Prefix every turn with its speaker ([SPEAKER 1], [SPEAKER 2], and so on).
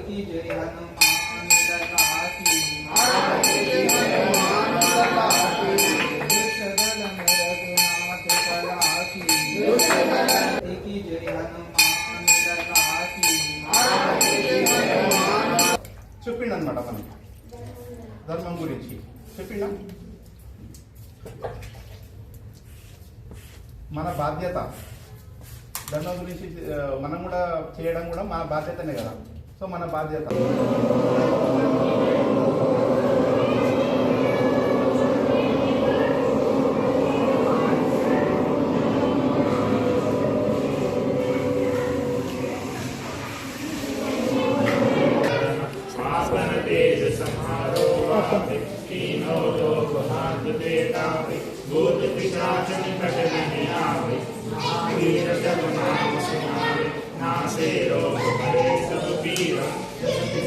[SPEAKER 1] की जय हनुमान लला की दुष्टदलन रघुनाथ कला की की जय हनुमान लला की
[SPEAKER 2] చెప్పిండు అనమాట మనకి ధర్మం గురించి చెప్పిండా. మన బాధ్యత ధర్మం గురించి మనం కూడా చేయడం కూడా మన బాధ్యతనే కదా. సో మన బాధ్యత
[SPEAKER 3] भूत पिशाच निकट नहीं आवे, महावीर जब नाम सुनावे, नासे रोग भरे सब पीरा।